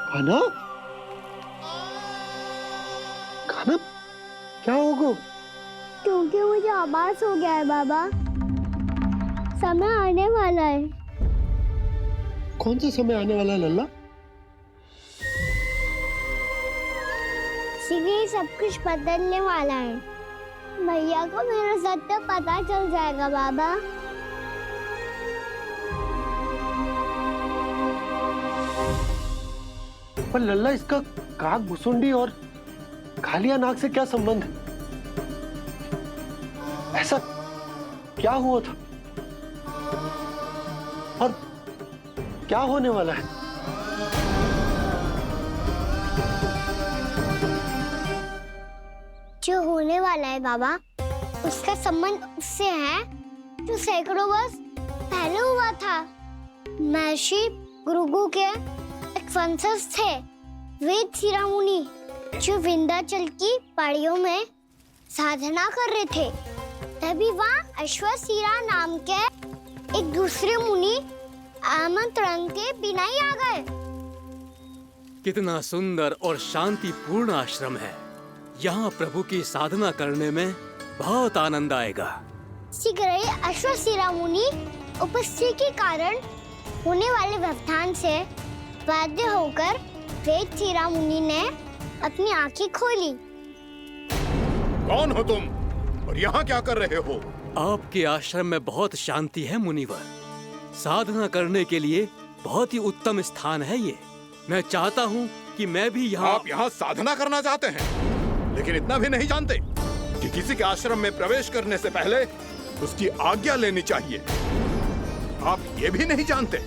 खाना खाना क्या होगा? क्योंकि मुझे आभास हो गया है बाबा, समय आने वाला है। कौन सा समय आने वाला है लल्ला? इसीलिए सब कुछ बदलने वाला है। भैया को मेरा सत्य पता चल जाएगा बाबा। पर लल्ला, इसका काक भुसुंडी और कालिया नाग से क्या संबंध है? ऐसा क्या हुआ था और क्या होने वाला है? जो होने वाला है बाबा, उसका संबंध उससे है जो सैकड़ों वर्ष पहले हुआ था। महर्षि भृगु के एक वंशज थे वेद शिरोमणि, जो विंध्याचल की पहाड़ियों में साधना कर रहे थे। तभी वहाँ अश्वशिरा नाम के एक दूसरे मुनि आमंत्रण के बिना ही आ गए। कितना सुंदर और शांतिपूर्ण आश्रम है। यहाँ प्रभु की साधना करने में बहुत आनंद आएगा। शीघ्र ही अश्वशिरा मुनि उपस्थिति के कारण होने वाले व्यवधान से बाध्य होकर वेद शिरोमणि ने अपनी आंखें खोली। कौन हो तुम और यहाँ क्या कर रहे हो? आपके आश्रम में बहुत शांति है मुनिवर। साधना करने के लिए बहुत ही उत्तम स्थान है ये। मैं चाहता हूँ कि मैं भी यहाँ। आप यहाँ साधना करना चाहते हैं, लेकिन इतना भी नहीं जानते कि किसी के आश्रम में प्रवेश करने से पहले उसकी आज्ञा लेनी चाहिए। आप ये भी नहीं जानते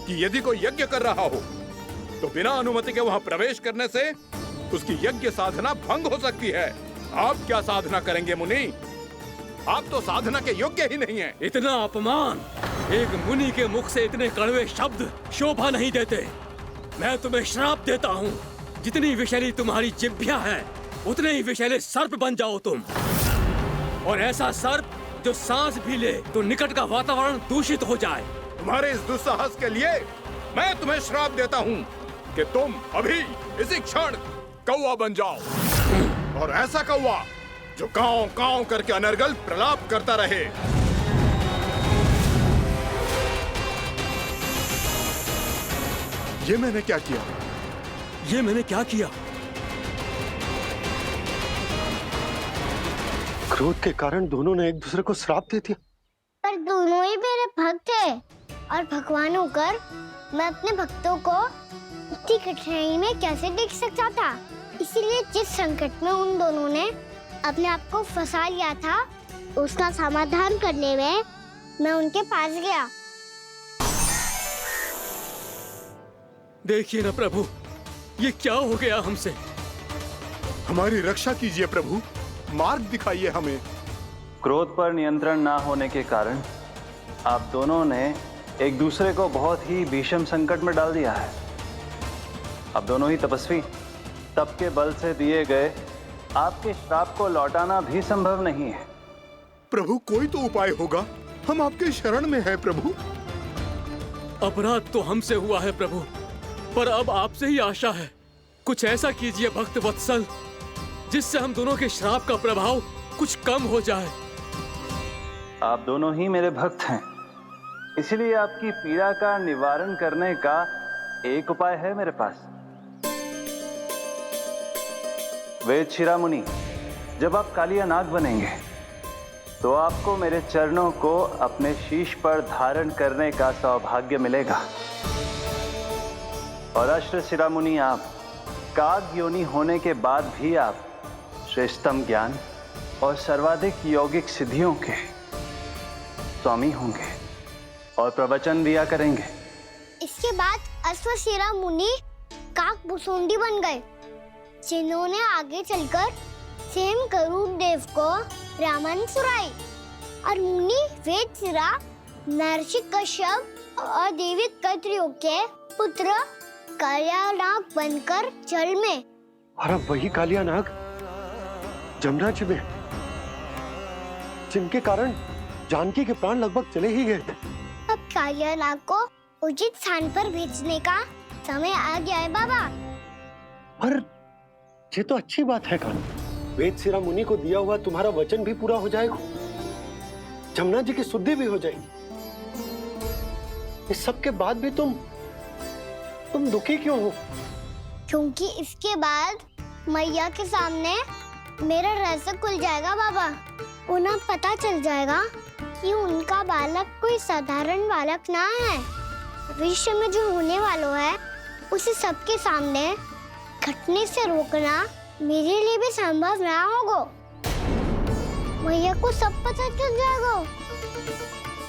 कि यदि कोई यज्ञ कर रहा हो तो बिना अनुमति के वहाँ प्रवेश करने से उसकी यज्ञ साधना भंग हो सकती है। आप क्या साधना करेंगे मुनि? आप तो साधना के योग्य ही नहीं हैं। इतना अपमान! एक मुनि के मुख से इतने कड़वे शब्द शोभा नहीं देते। मैं तुम्हें श्राप देता हूँ, जितनी विषैली तुम्हारी जिह्वा है उतने ही विषैले सर्प बन जाओ तुम। और ऐसा सर्प जो सांस भी ले तो निकट का वातावरण दूषित हो जाए। तुम्हारे इस दुस्साहस के लिए मैं तुम्हें श्राप देता हूँ कि तुम अभी इसी क्षण कौवा बन जाओ, और ऐसा कौवा जो कांव कांव करके अनर्गल प्रलाप करता रहे। ये मैंने क्या किया? ये मैंने क्या किया? क्रोध के कारण दोनों ने एक दूसरे को श्राप दे दिया। पर दोनों ही मेरे भक्त हैं, और भगवान होकर मैं अपने भक्तों को इतनी कठिनाई में कैसे देख सकता था। इसीलिए जिस संकट में उन दोनों ने अपने आप को फंसा लिया था, उसका समाधान करने में मैं उनके पास गया। देखिए ना प्रभु, ये क्या हो गया हमसे। हमारी रक्षा कीजिए प्रभु, मार्ग दिखाइए हमें। क्रोध पर नियंत्रण ना होने के कारण आप दोनों ने एक दूसरे को बहुत ही भीषण संकट में डाल दिया है। अब दोनों ही तपस्वी, तप के बल से दिए गए आपके श्राप को लौटाना भी संभव नहीं है। प्रभु कोई तो उपाय होगा, हम आपके शरण में हैं प्रभु। अपराध तो हमसे हुआ है प्रभु, पर अब आपसे ही आशा है। कुछ ऐसा कीजिए भक्त वत्सल, जिससे हम दोनों के श्राप का प्रभाव कुछ कम हो जाए। आप दोनों ही मेरे भक्त हैं, इसीलिए आपकी पीड़ा का निवारण करने का एक उपाय है मेरे पास। वेद शिरोमणि, जब आप कालिया नाग बनेंगे तो आपको मेरे चरणों को अपने शीश पर धारण करने का सौभाग्य मिलेगा। और अश्व शिरोमणि, आप काग योनि होने के बाद भी आप श्रेष्ठतम ज्ञान और सर्वाधिक यौगिक सिद्धियों के स्वामी होंगे और प्रवचन दिया करेंगे। इसके बाद अश्वशिरा मुनि काक भुसुंडी बन गए, जिन्होंने आगे चलकर स्वयं गरुड़ देव को रामायण सुनाई। और मुनि वेदशिरा महर्षि कश्यप और देवी कत्रियों के पुत्र कालिया नाग बनकर जल में। और अब वही कालिया नाग जमुना जी में, जिनके कारण जानकी के प्राण लगभग चले ही गए थे। अब कालिया नाग को उचित स्थान पर भेजने का समय आ गया है बाबा। पर ये तो अच्छी बात है कान्हा। वेदशिरा मुनि को दिया हुआ तुम्हारा वचन भी पूरा हो जाएगा, जमुना जी की शुद्धि भी हो जाएगी। इस सब के बाद भी तुम दुखी क्यों हो? क्योंकि इसके बाद मैया के सामने मेरा रहस्य खुल जाएगा बाबा। उन्हें पता चल जाएगा कि उनका बालक कोई साधारण बालक ना है। भविष्य में जो होने वाला है उसे सबके सामने घटने से रोकना मेरे लिए भी संभव ना होगा। मैया को सब पता चल जाएगा।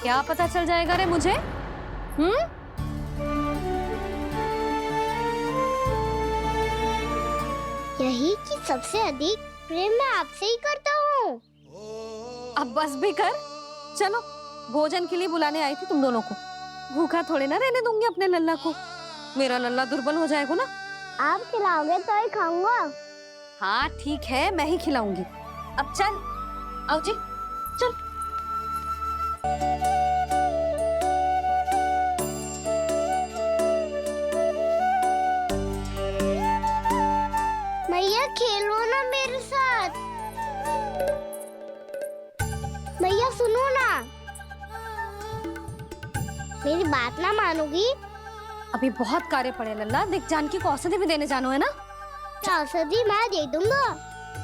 क्या पता चल जाएगा रे मुझे? यही कि सबसे अधिक प्रेम मैं आपसे ही करता हूँ। अब बस भी कर। चलो, भोजन के लिए बुलाने आई थी तुम दोनों को। भूखा थोड़े ना रहने दूंगी अपने लल्ला को। मेरा लल्ला दुर्बल हो जाएगा ना। आप खिलाओगे तो ही खाऊंगा। हाँ ठीक है, मैं ही खिलाऊंगी। अब चल, आओ जी, चल। मैया खेलो ना मेरे साथ। मैया सुनो ना, मेरी बात ना मानोगी? अभी बहुत कार्य पड़े लल्ला। देख, जानकी को औषधि भी देने जानो है ना। औषधि मैं दे दूंगा,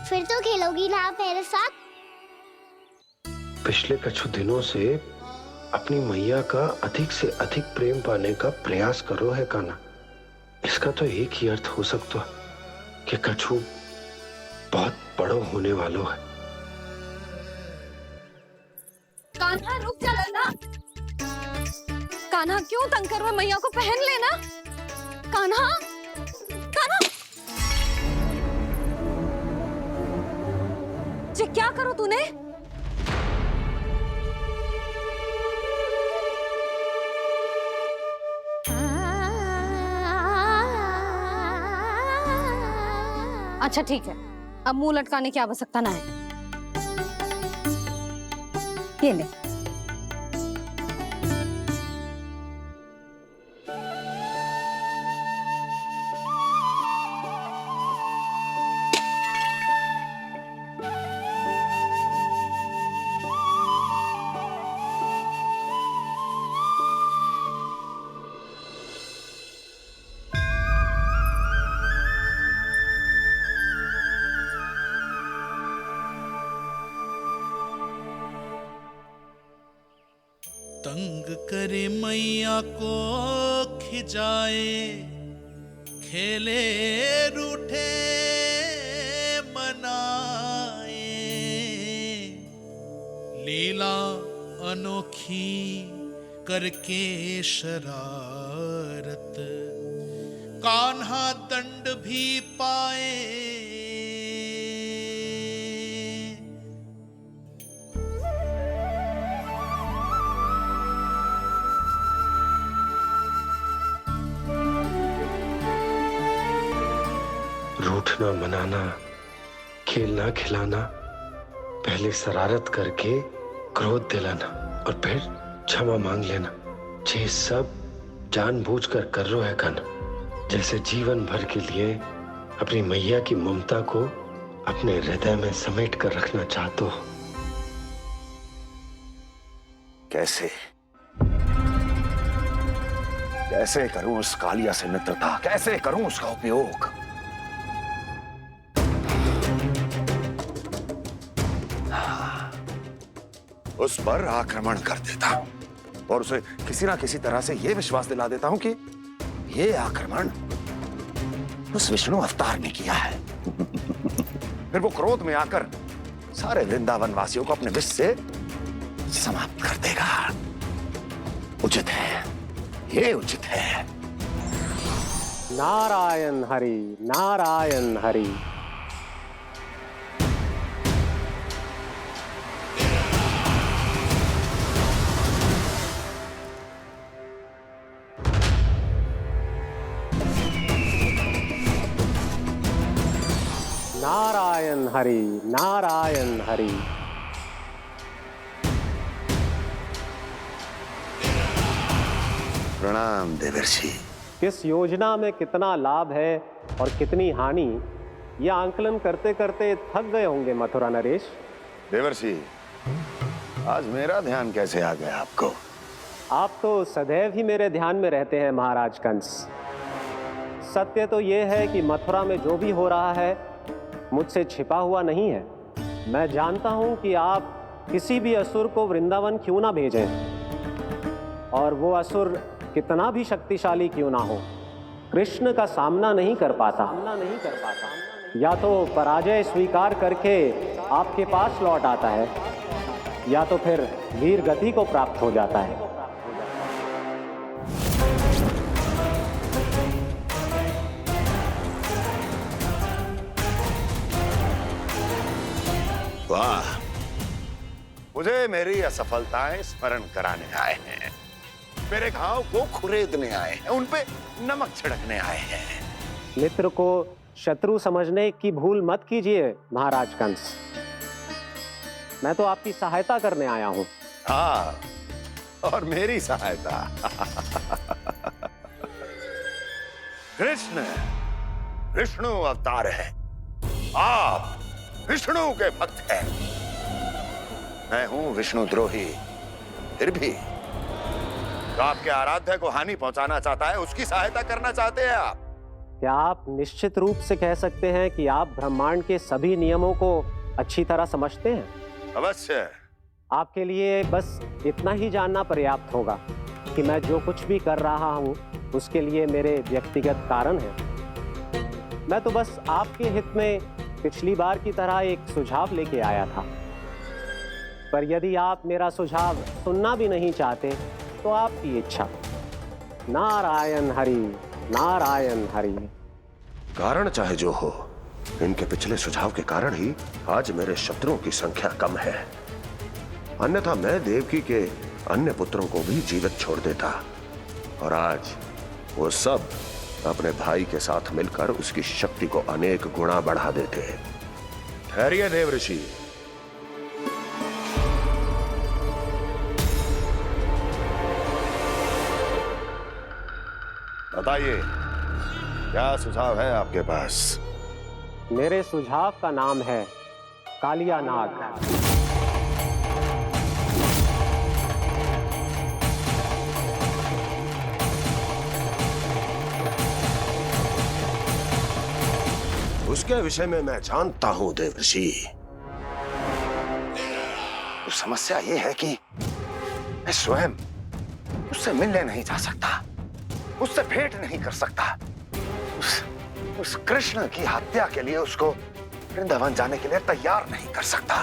फिर तो खेलोगी ना आप मेरे साथ? पिछले कुछ दिनों से अपनी मैया का अधिक से अधिक प्रेम पाने का प्रयास करो है कान्हा। इसका तो एक ही अर्थ हो सकता है कि कछु बहुत बड़ो होने वालों है। कान्हा रुक जा लल्ला। कान्हा क्यों तंग कर रहा है? मैया को पहन लेना। कान्हा, कान्हा, ये क्या करो तूने? अच्छा ठीक है, अब मुंह लटकाने की आवश्यकता ना है। ये ले। तंग करे मैया को खिजाए, खेले रूठे मनाए, लीला अनोखी करके शरारत, कान्हा दंड भी पाए। रूठना मनाना, खेलना खिलाना, पहले शरारत करके क्रोध दिलाना और फिर क्षमा मांग लेना, ये सब जानबूझकर कर रहे है कान्हा। जैसे जीवन भर के लिए अपनी मैया की ममता को अपने हृदय में समेट कर रखना चाहते हो। कैसे कैसे करूं उस कालिया से मित्रता, कैसे करूं उसका उपयोग? उस पर आक्रमण कर देता हूं और उसे किसी ना किसी तरह से यह विश्वास दिला देता हूं कि यह आक्रमण उस विष्णु अवतार ने किया है। फिर वो क्रोध में आकर सारे वृंदावन वासियों को अपने विष से समाप्त कर देगा। उचित है, ये उचित है। नारायण हरि, नारायण हरि। नारायण हरि, नारायण हरि। प्रणाम देवर्षि, किस योजना में कितना लाभ है और कितनी हानि, यह आंकलन करते करते थक गए होंगे मथुरा नरेश। देवर्षि, आज मेरा ध्यान कैसे आ गया आपको? आप तो सदैव ही मेरे ध्यान में रहते हैं महाराज कंस। सत्य तो यह है कि मथुरा में जो भी हो रहा है मुझसे छिपा हुआ नहीं है। मैं जानता हूं कि आप किसी भी असुर को वृंदावन क्यों ना भेजें, और वो असुर कितना भी शक्तिशाली क्यों ना हो, कृष्ण का सामना नहीं कर पाता। या तो पराजय स्वीकार करके आपके पास लौट आता है, या तो फिर वीर गति को प्राप्त हो जाता है। वाह, मुझे मेरी असफलताएं स्मरण कराने आए हैं, मेरे घाव को खुरेदने आए हैं, उन पे नमक छिड़कने आए हैं। मित्र को शत्रु समझने की भूल मत कीजिए महाराज कंस। मैं तो आपकी सहायता करने आया हूं। हाँ, और मेरी सहायता। कृष्ण विष्णु अवतार है, आप विष्णु के भक्त हैं। मैं हूं विष्णु द्रोही, फिर भी तो आपके आराध्य को हानि पहुंचाना चाहता है, उसकी सहायता करना चाहते हैं आप। क्या आप निश्चित रूप से कह सकते हैं कि आप ब्रह्मांड के सभी नियमों को अच्छी तरह समझते हैं? अवश्य। आपके लिए बस इतना ही जानना पर्याप्त होगा कि मैं जो कुछ भी कर रहा हूं उसके लिए मेरे व्यक्तिगत कारण हैं। मैं तो बस आपके हित में पिछली बार की तरह एक सुझाव लेके आया था, पर यदि आप मेरा सुझाव सुनना भी नहीं चाहते तो आपकी इच्छा। नारायण हरि, नारायण हरि। कारण चाहे जो हो, इनके पिछले सुझाव के कारण ही आज मेरे शत्रुओं की संख्या कम है। अन्यथा मैं देवकी के अन्य पुत्रों को भी जीवित छोड़ देता, और आज वो सब अपने भाई के साथ मिलकर उसकी शक्ति को अनेक गुणा बढ़ा देते। ठहरिए देवऋषि, बताइए क्या सुझाव है आपके पास? मेरे सुझाव का नाम है कालिया नाग। उसके विषय में मैं जानता हूं देवर्षि। तो समस्या यह है कि मैं स्वयं उससे मिलने नहीं जा सकता, उससे भेंट नहीं कर सकता। उस कृष्ण की हत्या के लिए उसको वृंदावन जाने के लिए तैयार नहीं कर सकता।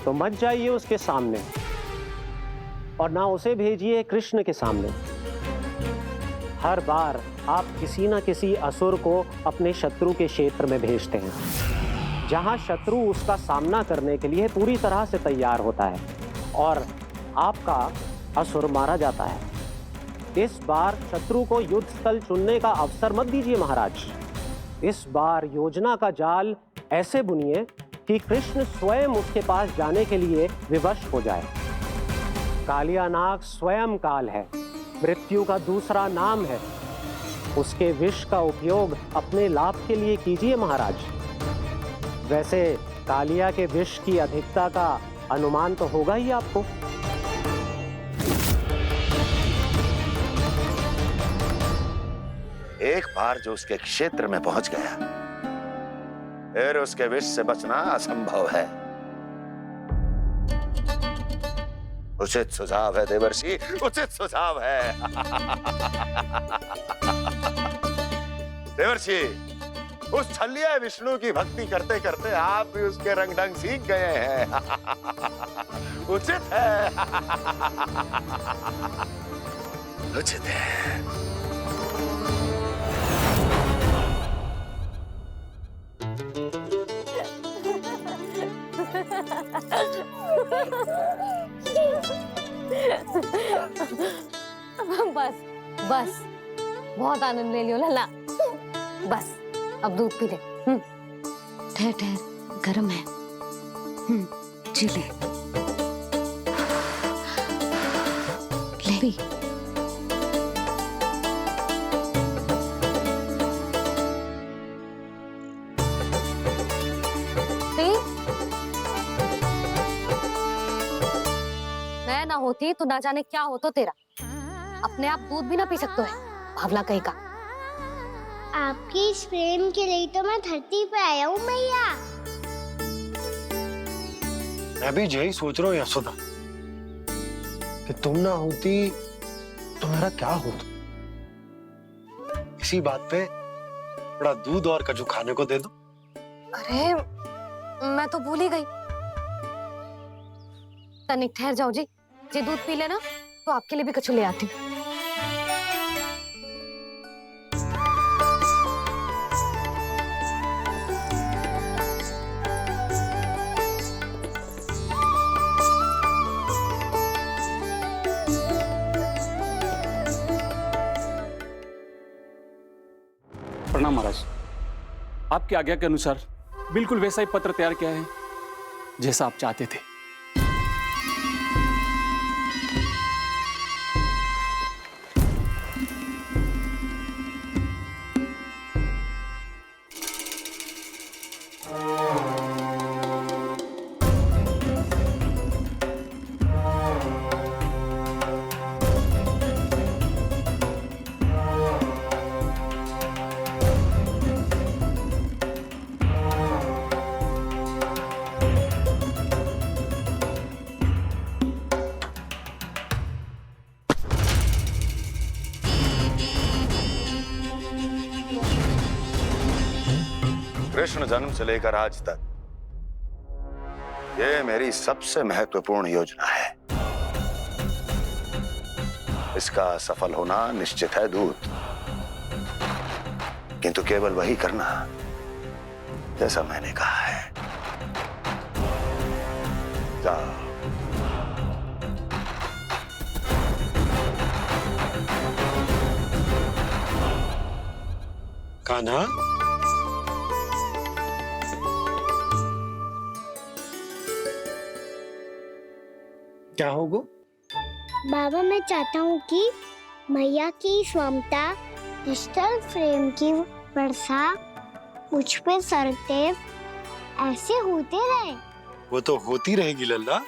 तो मत जाइए उसके सामने, और ना उसे भेजिए कृष्ण के सामने। हर बार आप किसी न किसी असुर को अपने शत्रु के क्षेत्र में भेजते हैं, जहां शत्रु उसका सामना करने के लिए पूरी तरह से तैयार होता है और आपका असुर मारा जाता है। इस बार शत्रु को युद्ध स्थल चुनने का अवसर मत दीजिए महाराज। इस बार योजना का जाल ऐसे बुनिए कि कृष्ण स्वयं उसके पास जाने के लिए विवश हो जाए। कालिया नाग स्वयं काल है, मृत्यु का दूसरा नाम है। उसके विष का उपयोग अपने लाभ के लिए कीजिए महाराज। वैसे कालिया के विष की अधिकता का अनुमान तो होगा ही आपको। एक बार जो उसके क्षेत्र में पहुंच गया, फिर उसके विष से बचना असंभव है। उचित सुझाव है देवर्षि, उचित सुझाव है। देवर्षि, उस छलिया विष्णु की भक्ति करते करते आप भी उसके रंग ढंग सीख गए हैं। उचित है, उचित है। बस बस, बहुत आनंद ले लियो लल्ला। बस अब दूध पी ले। ठहर ठहर, गर्म है। जी ले ले। होती तो ना जाने क्या होता तेरा। अपने आप दूध भी ना पी सकते है, भावला कहीं का। आपकी इस प्रेम के लिए तो मैं धरती पे आया हूँ मैया। मैं भी यही सोच रहा हूँ यशोदा कि तुम ना होती तो मेरा क्या होता। इसी बात पे थोड़ा दूध और कजू खाने को दे दो। अरे मैं तो भूल ही गई। तनिक ठहर जाओ जी, जे दूध पी लेना तो आपके लिए भी कछु ले आती हूँ। प्रणाम महाराज। आपकी आज्ञा के अनुसार बिल्कुल वैसा ही पत्र तैयार किया है जैसा आप चाहते थे। कृष्ण जन्म से लेकर आज तक ये मेरी सबसे महत्वपूर्ण योजना है। इसका सफल होना निश्चित है दूत, किंतु केवल वही करना जैसा मैंने कहा है। जाओ। कान्हा, क्या होगा? बाबा मैं चाहता हूँ कि मैया की ममता क्रिस्टल फ्रेम की वर्षा मुझ पे सरते ऐसे होते रहे। वो तो होती रहेगी लल्ला।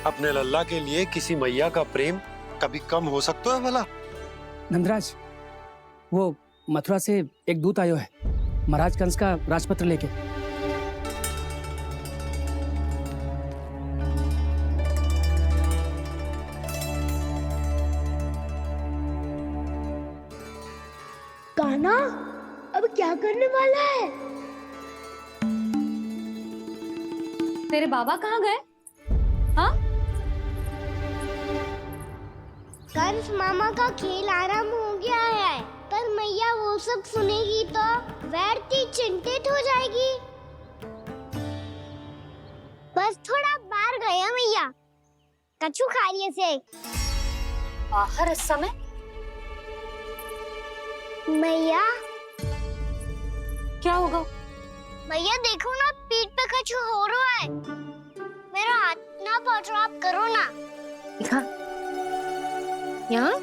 अपने लल्ला के लिए किसी मैया का प्रेम कभी कम हो सकता है भला? नंदराज, वो मथुरा से एक दूत आयो है महाराज कंस का राजपत्र लेके। कान्हा अब क्या करने वाला है? तेरे बाबा कहाँ गए? हाँ? कंस मामा का खेल आरंभ हो गया है, पर मैया वो सब सुनेगी तो व्यर्थी चिंतित हो जाएगी। बस थोड़ा बाहर गया मैया, कछु खा लिये से। बाहर इस समय? मैया क्या होगा? मैया देखो ना, पीठ पे कछु हो रहा है। मेरा हाथ ना पकड़ो, आप करो ना। यहाँ?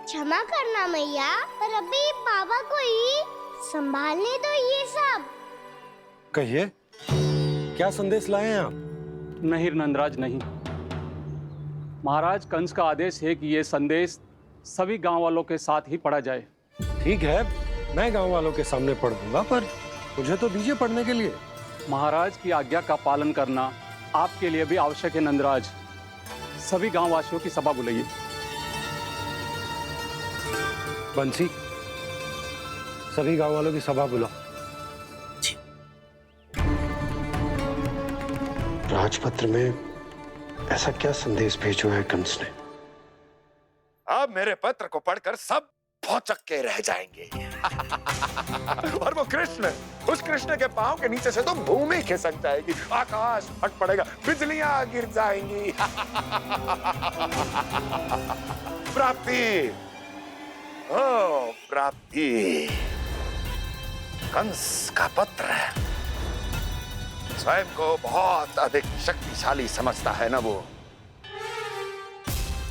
क्षमा करना मैया, पर अभी बाबा को ही संभालने दो ये सब। कहिए, क्या संदेश लाए हैं आप? नहीं नंदराज नहीं। महाराज कंस का आदेश है कि यह संदेश सभी गांव वालों के साथ ही पढ़ा जाए। ठीक है, मैं गांव वालों के सामने पढ़ दूंगा, पर मुझे तो दीजिए पढ़ने के लिए। महाराज की आज्ञा का पालन करना आपके लिए भी आवश्यक है नंदराज। सभी गांव वासियों की सभा बुलाइए। बंसी, सभी गांव वालों की सभा बुलाओ। राजपत्र में ऐसा क्या संदेश भेजो है कंस ने? अब मेरे पत्र को पढ़कर सब भौचक के रह जाएंगे। और वो कृष्ण, उस कृष्ण के पांव के नीचे से तो भूमि खिसक जाएगी, आकाश फट पड़ेगा, बिजलियां गिर जाएंगी। प्राप्ति, ओ प्राप्ति, कंस का पत्र स्वयं को बहुत अधिक शक्तिशाली समझता है ना वो।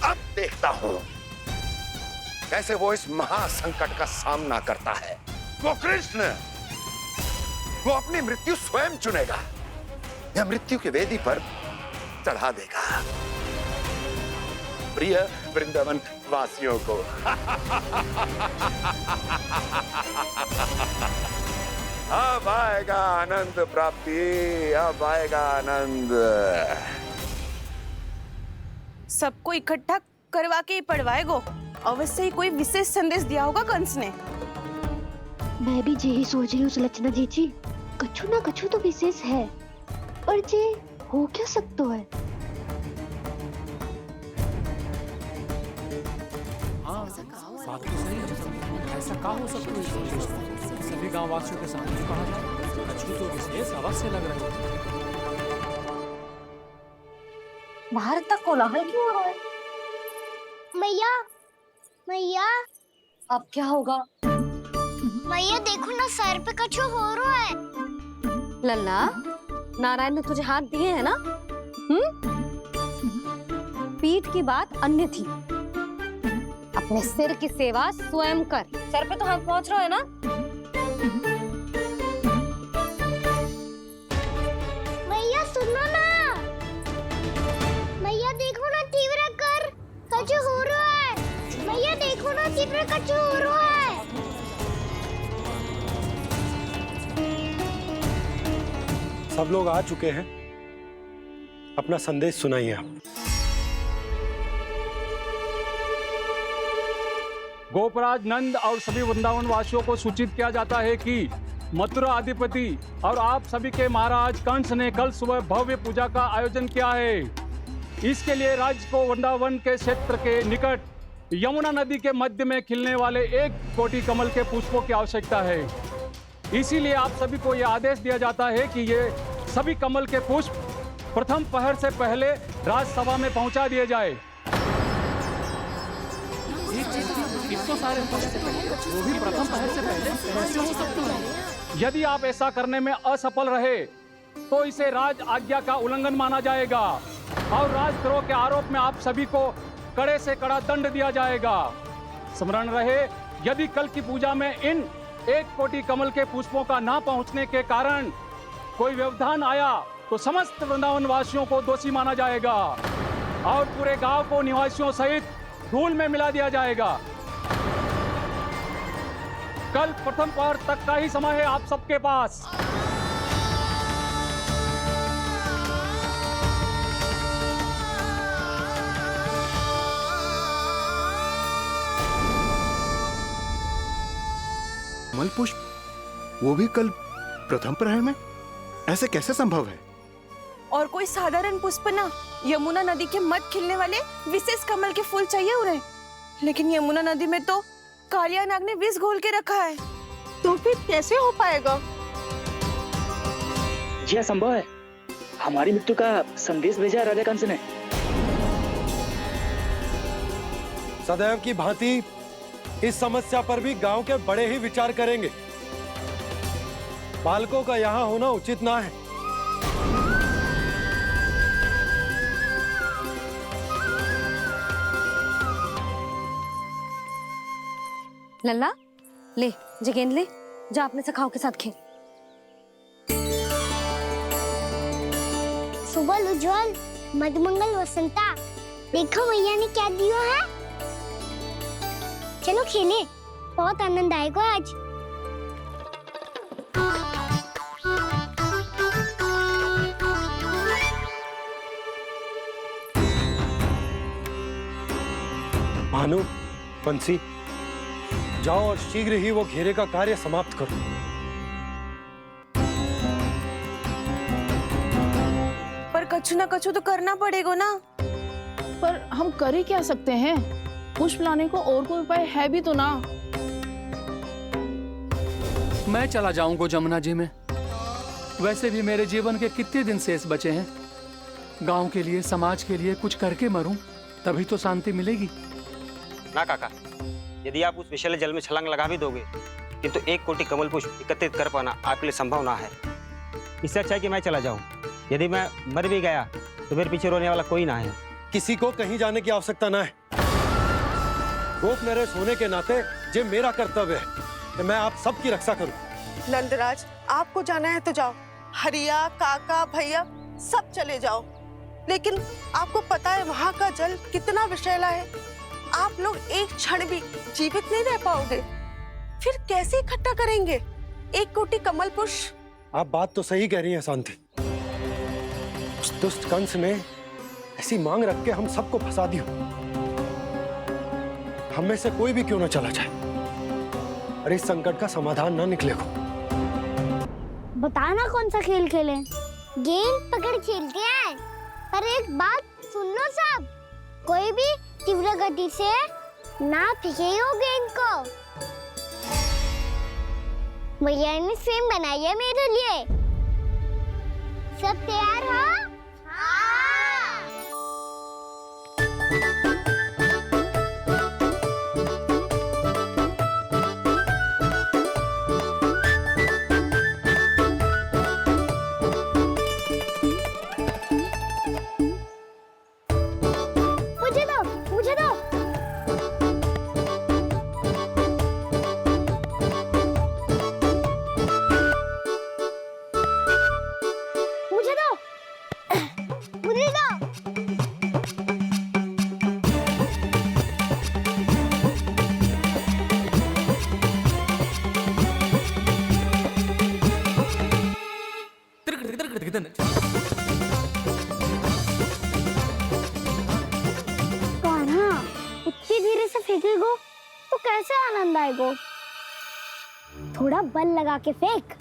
अब देखता हूं कैसे वो इस महासंकट का सामना करता है। वो कृष्ण, वो अपनी मृत्यु स्वयं चुनेगा या मृत्यु की वेदी पर चढ़ा देगा। प्रिय वृंदावन वासियों को। अब आएगा आनंद प्राप्ति, अब आएगा आनंद। सबको इकट्ठा करवा के ही पढ़वाएगो। अवश्य ही कोई विशेष संदेश दिया होगा कंस ने। मैं भी यही सोच रही हूँ सुलक्षणा जी, कछु ना कछु तो विशेष है, पर जे हो क्या सकता है? हाँ, बात तो सही है। ऐसा कहाँ हो सकता है? सभी गांव वासियों के सामने कहा जाए, कछु तो विशेष अवश्य लग रहे हो। बाहर तक कोलाहल क्यों हो रहा है? मैया, मैया, अब क्या होगा? मैया देखो ना, सर पे कछु हो रहा है। लल्ला, नारायण ने तुझे हाथ दिए हैं ना? पीठ की बात अन्य थी। अपने सिर की सेवा स्वयं कर। सर पे तो हाथ पहुंच रहा है ना? मैया सुनो ना, मैया देखो ना, तीव्र कर कछु हो रहा है। मैया देखो ना, तीव्र कछु हो रहा है। सब लोग आ चुके हैं, अपना संदेश सुनाइए आप। गोपराज नंद और सभी वृंदावन वासियों को सूचित किया जाता है कि मथुरा अधिपति और आप सभी के महाराज कंस ने कल सुबह भव्य पूजा का आयोजन किया है। इसके लिए राज्य को वृंदावन के क्षेत्र के निकट यमुना नदी के मध्य में खिलने वाले 1 कोटि कमल के पुष्पों की आवश्यकता है। इसीलिए आप सभी को यह आदेश दिया जाता है कि ये सभी कमल के पुष्प प्रथम पहर से पहले राजसभा में पहुंचा दिए जाए। इतने सारे वो भी प्रथम पहर से पहले कैसे हो सकते हैं? यदि आप ऐसा करने में असफल रहे तो इसे राज आज्ञा का उल्लंघन माना जाएगा और राजद्रोह के आरोप में आप सभी को कड़े से कड़ा दंड दिया जाएगा। स्मरण रहे, यदि कल की पूजा में इन 1 कोटि कमल के पुष्पों का ना पहुंचने के कारण कोई व्यवधान आया तो समस्त वृंदावन वासियों को दोषी माना जाएगा और पूरे गांव को निवासियों सहित धूल में मिला दिया जाएगा। कल प्रथम पहर तक का ही समय है आप सबके पास। कमल पुष्प, वो भी कल प्रथम प्रहर में? ऐसे कैसे संभव है? और कोई साधारण पुष्प ना, यमुना नदी के मध्य खिलने वाले विशेष कमल के फूल चाहिए उन्हें। लेकिन यमुना नदी में तो कालिया नाग ने विष घोल के रखा है, तो फिर कैसे हो पाएगा? यह संभव है। हमारी मृत्यु का संदेश भेजा राजा कंस ने। सदैव की भांति इस समस्या पर भी गांव के बड़े ही विचार करेंगे। बालकों का यहाँ होना उचित ना है। लल्ला, ले जगेंद ले, जा अपने सखाओं के साथ खेल। सुबह उज्जवल, मधुमंगल वसंता, देखो मैया ने क्या दिया है। चलो खेलें, बहुत आनंद आएगा आज। भानु, बंसी, जाओ और शीघ्र ही वो घेरे का कार्य समाप्त करो। पर कछु ना कछु तो करना पड़ेगा ना। पर हम कर ही क्या सकते हैं? पुष्प लाने को और कोई उपाय है भी तो ना। मैं चला जाऊंगा जमुना जी में। वैसे भी मेरे जीवन के कितने दिन शेष बचे हैं। गांव के लिए, समाज के लिए कुछ करके मरूं, तभी तो शांति मिलेगी। ना काका, यदि आप उस विषैले जल में छलांग लगा भी दोगे, किंतु 1 कोटि कमल पुष्प एकत्रित कर पाना आपके लिए संभव ना है। इससे अच्छा है कि मैं चला जाऊं। यदि मैं मर भी गया तो मेरे पीछे रोने वाला कोई ना है। किसी को कहीं जाने की आवश्यकता ना है। गोप नरेश होने के नाते ये मेरा कर्तव्य है कि मैं आप सबकी रक्षा करूं। नंदराज, आपको जाना है तो जाओ। हरिया, काका, भैया सब चले जाओ। लेकिन आपको पता है वहाँ का जल कितना विषैला है। आप लोग एक क्षण भी जीवित नहीं रह पाओगे। फिर कैसे इकट्ठा करेंगे 1 कोटि कमल पुष्प? आप बात तो सही कह रही हैं शांति। उस दुष्ट कंस ने ऐसी मांग रख के हम सबको फंसा दिया। हम में से कोई भी क्यों ना चला जाए और इस संकट का समाधान ना निकले को। बताना कौन सा खेल खेलें? गेंद पकड़ खेलते हैं, पर एक बात सुन लो सब, कोई भी तीव्र गति से ना फेंकेगा गेंद को। भैया ने फ्रेम बनाई है मेरे लिए। सब तैयार हो? मुझे दो। इतनी धीरे से फेंकेगो तो कैसे आनंद आएगो? थोड़ा बल लगा के फेंक।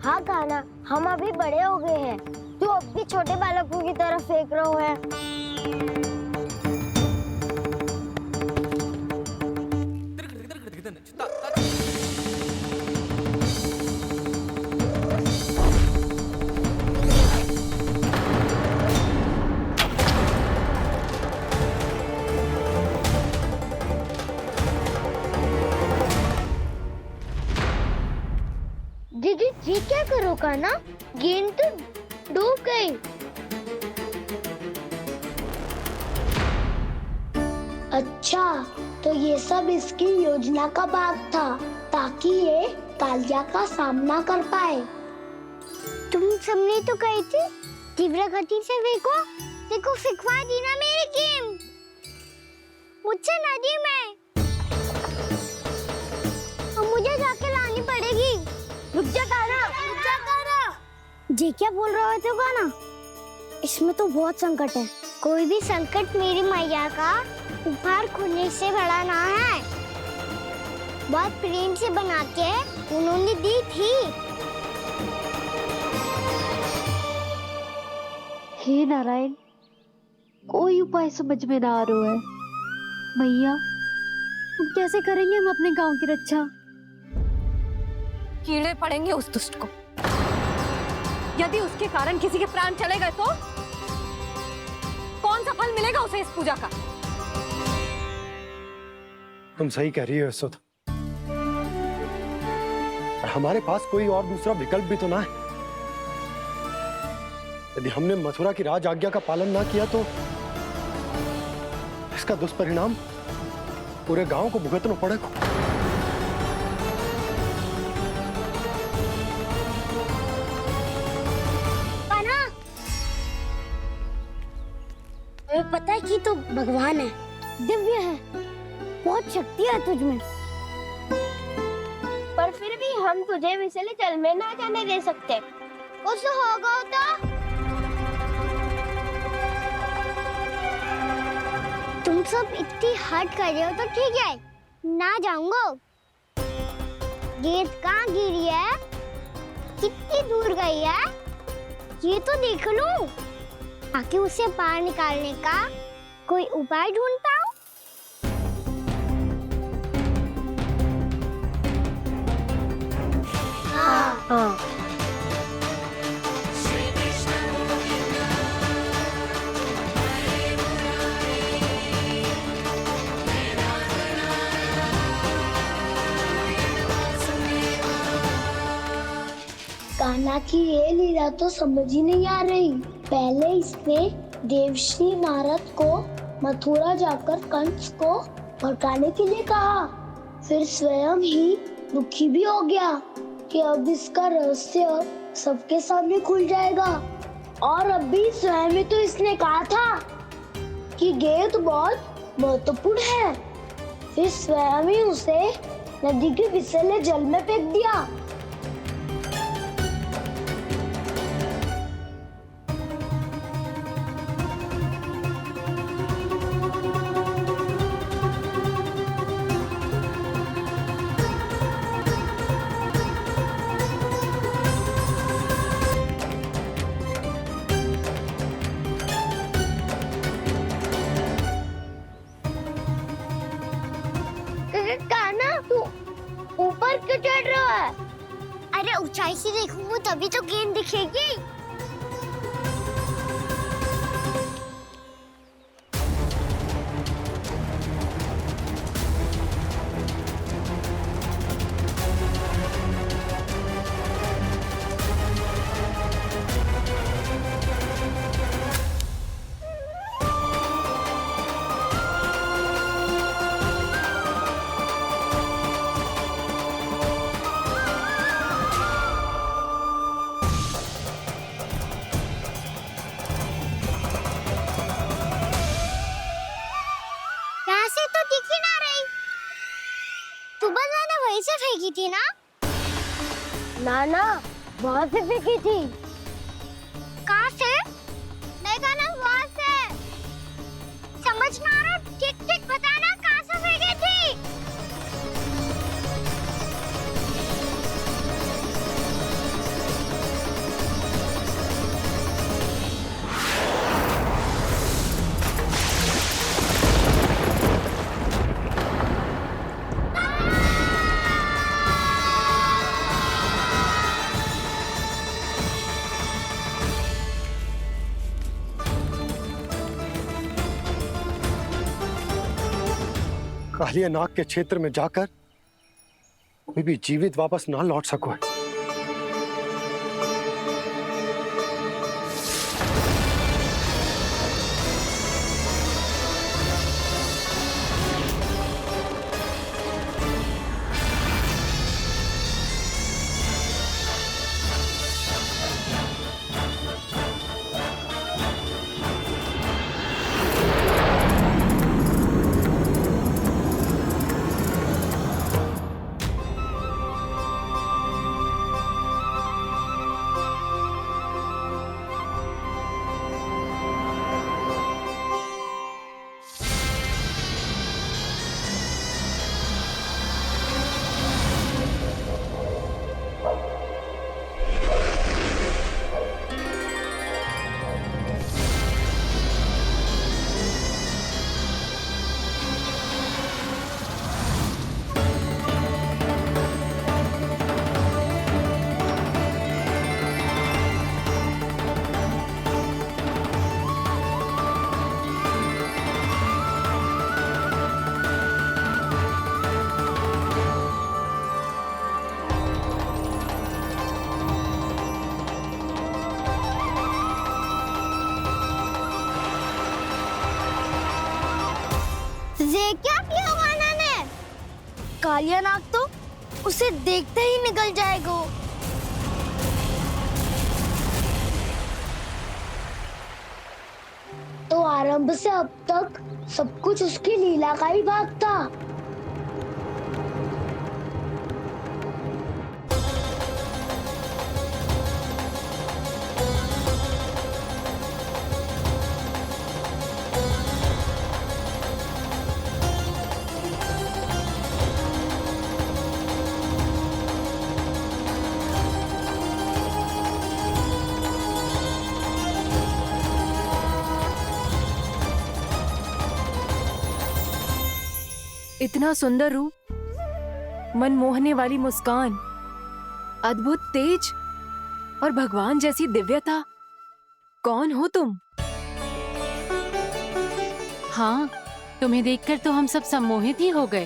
हाँ कान्हा, हम अभी बड़े हो गए हैं, तू अब भी छोटे बालकों की तरह फेंक रहे है। दीदी जी क्या करो कान्हा, गेंद तो डूब गई। अच्छा, तो ये सब इसकी योजना का भाग था ताकि ये कालिया का सामना कर पाए। तुम सबने तो कही थी तीव्र गति से फेंको, देखो सिखवा दी ना मेरी गेम। मुझसे नदी में और मुझे जाके लानी पड़ेगी। रुक जा कान्हा, रुक जा कान्हा। जी क्या बोल रहे थे कान्हा? इसमें तो बहुत संकट है। कोई भी संकट मेरी मैया का उपहार खुलने से बड़ा ना है। बहुत प्रेम से बना के उन्होंने दी थी। हे नारायण, कोई उपाय समझ में ना आ रहा है। मैया, अब कैसे करेंगे हम अपने गांव की रक्षा? कीड़े पड़ेंगे उस दुष्ट को। यदि उसके कारण किसी के प्राण चले गए तो कौन सा फल मिलेगा उसे इस पूजा का? तुम सही कह रही हो यशोदा। और हमारे पास कोई और दूसरा विकल्प भी तो ना है। यदि हमने मथुरा की राज आज्ञा का पालन ना किया तो इसका दुष्परिणाम पूरे गांव को भुगतना पड़ेगा। हमें पता है कि तू भगवान है, दिव्य है, बहुत शक्ति है तुझ में, पर फिर भी हम तुझे विषैले जल में ना जाने दे सकते। कुछ होगा तो तुम सब इतनी हट कर रहे हो तो ठीक है, ना जाऊंगा। गेंद कहाँ गिरी है, कितनी दूर गई है, ये तो देख लूं, ताकि उसे बाहर निकालने का कोई उपाय ढूंढता हूँ। हाँ। कान्हा की ये लीला तो समझ ही नहीं आ रही। पहले इसने देवश्री नारद को मथुरा जाकर कंस को भड़काने के लिए कहा, फिर स्वयं ही दुखी भी हो गया कि अब इसका रहस्य सबके सामने खुल जाएगा। और अभी स्वयं ही तो इसने कहा था कि गेंद बहुत महत्वपूर्ण है। फिर स्वयं ही उसे नदी के विसले जल में फेंक दिया। कान्हा, तू ऊपर क्यों चढ़ रहा है? अरे ऊंचाई से देखूंगा तभी तो गेंद दिखेगी। वहीं से फेंकी थी ना? ना, वहाँ से फेंकी थी। कहाँ से? मैं कहा ना वहाँ से। समझ ना आ रहा, ठीक बताना कहाँ से फेंकी थी? कालिया नाग के क्षेत्र में जाकर कोई भी जीवित वापस ना लौट सको है। ये क्या किया वाना ने? कालिया नाग तो उसे देखते ही निकल जाएगा। तो आरंभ से अब तक सब कुछ उसकी लीला का ही भाग था। इतना सुंदर रूप, मन मोहने वाली मुस्कान, अद्भुत तेज और भगवान जैसी दिव्यता। कौन हो तुम? हाँ, तुम्हें देखकर तो हम सब सम्मोहित ही हो गए।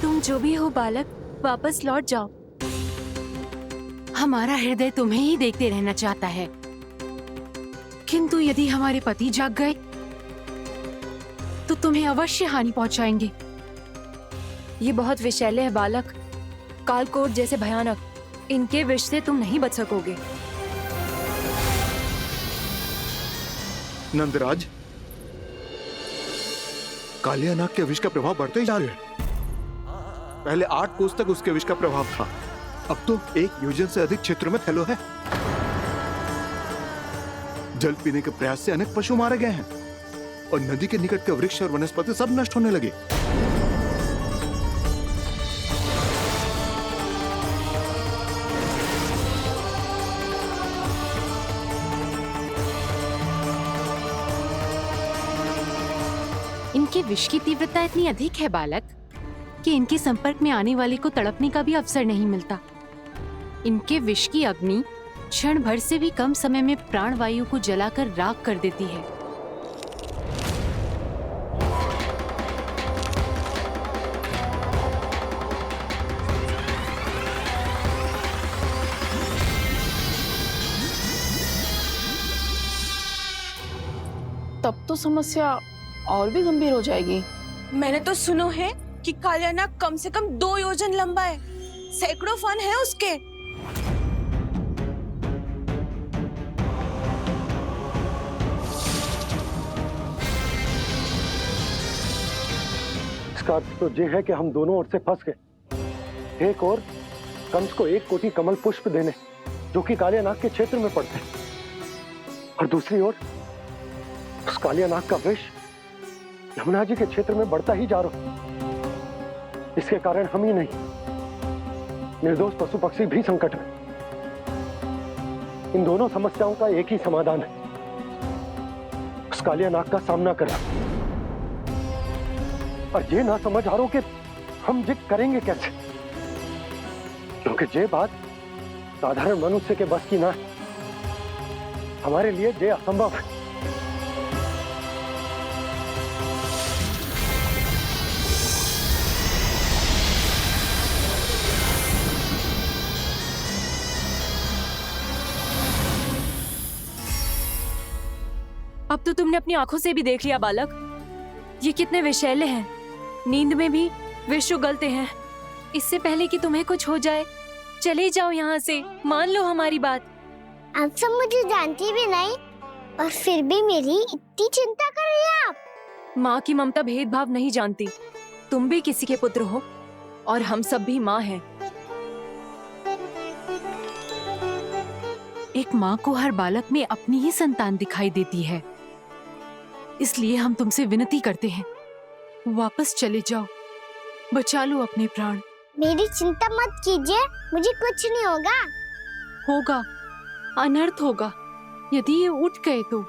तुम जो भी हो बालक, वापस लौट जाओ। हमारा हृदय तुम्हें ही देखते रहना चाहता है, किंतु यदि हमारे पति जाग गए तो तुम्हें अवश्य हानि पहुंचाएंगे। ये बहुत विषैले है बालक, कालकोट जैसे भयानक। इनके विष से तुम नहीं बच सकोगे। नंदराज, कालिया नाग के विष का प्रभाव बढ़ते ही जा रहा है। पहले 8 कोस तक उसके विष का प्रभाव था, अब तो 1 योजन से अधिक क्षेत्र में फैलो है। जल पीने के प्रयास से अनेक पशु मारे गए हैं और नदी के निकट के वृक्ष और वनस्पति सब नष्ट होने लगे। इनके विष की तीव्रता इतनी अधिक है बालक कि इनके संपर्क में आने वाले को तड़पने का भी अवसर नहीं मिलता। इनके विष की अग्नि क्षण भर से भी कम समय में प्राणवायु को जलाकर राख कर देती है। तब तो समस्या और भी गंभीर हो जाएगी। मैंने तो सुनो है कि कालिया नाग कम से कम 2 योजन लंबा है, सैकड़ों फन है उसके। इसका अर्थ तो ये है कि हम दोनों ओर से फंस गए। एक और कंस को 1 कोटि कमल पुष्प देने जो कि कालिया नाग के क्षेत्र में पड़ते हैं, और दूसरी ओर उस कालिया नाग का विष यमुना जी के क्षेत्र में बढ़ता ही जा रहा। इसके कारण हम ही नहीं, निर्दोष पशु पक्षी भी संकट में। इन दोनों समस्याओं का एक ही समाधान है, उस कालिया नाग का सामना करना। और ये ना समझ आ रहा कि हम ये करेंगे कैसे, क्योंकि ये बात साधारण मनुष्य के बस की ना है। हमारे लिए ये असंभव है। अब तो तुमने अपनी आंखों से भी देख लिया बालक, ये कितने विषैले हैं। नींद में भी विष उगलते हैं। इससे पहले कि तुम्हें कुछ हो जाए, चले जाओ यहाँ से, मान लो हमारी बात। आप सब मुझे जानती भी नहीं और फिर भी मेरी इतनी चिंता कर रही हैं आप। माँ की ममता भेदभाव नहीं जानती। तुम भी किसी के पुत्र हो और हम सब भी माँ हैं। एक माँ को हर बालक में अपनी ही संतान दिखाई देती है, इसलिए हम तुमसे विनती करते हैं, वापस चले जाओ, बचा लो अपने प्राण। मेरी चिंता मत कीजिए, मुझे कुछ नहीं होगा। होगा, अनर्थ होगा यदि ये उठ गए तो।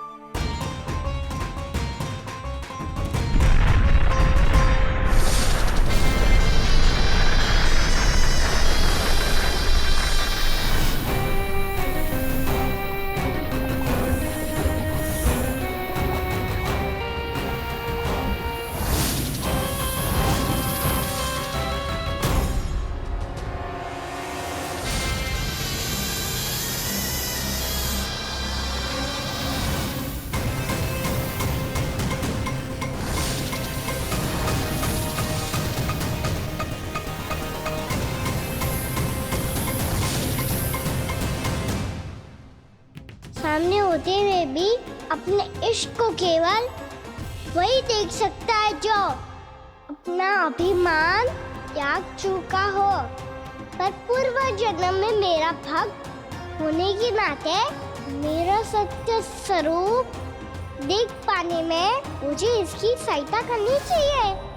सामने होते हुए भी अपने इश्क को केवल वही देख सकता है जो अपना अभिमान त्याग चुका हो। पर पूर्व जन्म में मेरा भक्त होने के नाते मेरा सत्य स्वरूप देख पाने में मुझे इसकी सहायता करनी चाहिए।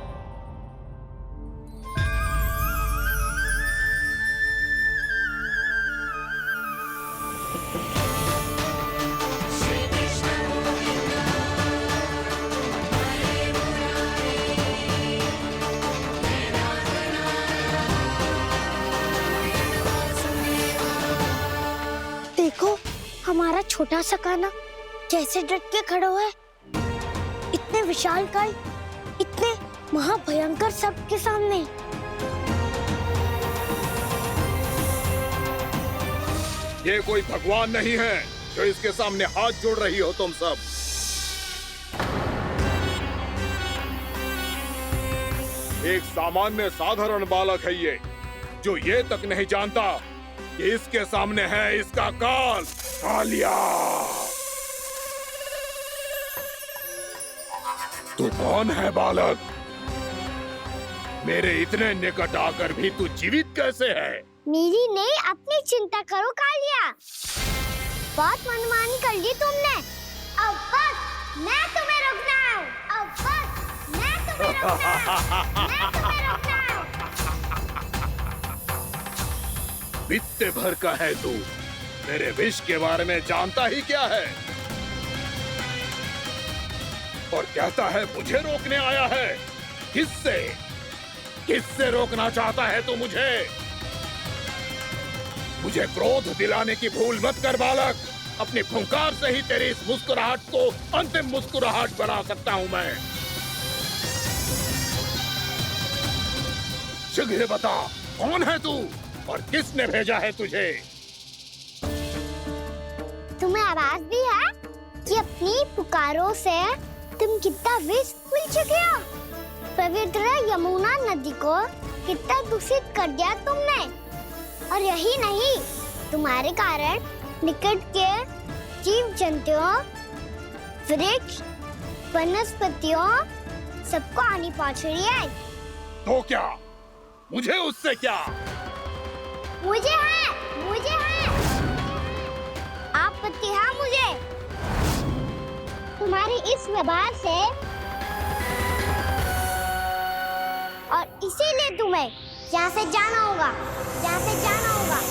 देखो हमारा छोटा सा कान्हा कैसे डट के खड़ा हुआ है। इतने विशालकाय, इतने महाभयंकर सबके सामने। ये कोई भगवान नहीं है जो इसके सामने हाथ जोड़ रही हो तुम सब। एक सामान्य साधारण बालक है ये, जो ये तक नहीं जानता कि इसके सामने है इसका काल, कालिया। तू कौन है बालक? मेरे इतने निकट आकर भी तू जीवित कैसे है? मेरी नहीं, अपनी चिंता करो कालिया। बहुत मनमानी कर ली तुमने। अब बस, मैं तुम्हें रोकना हूँ। अब बस, मैं तुम्हें रोकना हूँ। मैं तुम्हें रोकना हूँ। बित्ते भर का है तू, मेरे विष के बारे में जानता ही क्या है? और कहता है मुझे रोकने आया है। किससे? किससे रोकना चाहता है तू मुझे? मुझे क्रोध दिलाने की भूल मत कर बालक। अपनी फुंकार से ही तेरी इस मुस्कुराहट को अंतिम मुस्कुराहट बना सकता हूं मैं। शीघ्र बता, कौन है तू और किसने भेजा है तुझे? तुम्हें आवाज भी है कि अपनी पुकारों से तुम कितना विष भूल चुके हो। पवित्र यमुना नदी को कितना दूषित कर दिया तुमने। और यही नहीं, तुम्हारे कारण निकट के जीव जंतुओं, वृक्ष, वनस्पतियों सबको हानि पहुंच रही है। तो क्या? मुझे उससे क्या? मुझे है आपत्ति है मुझे तुम्हारी इस व्यवहार से, और इसीलिए तुम्हें यहाँ से जाना होगा। यहाँ से जाना होगा।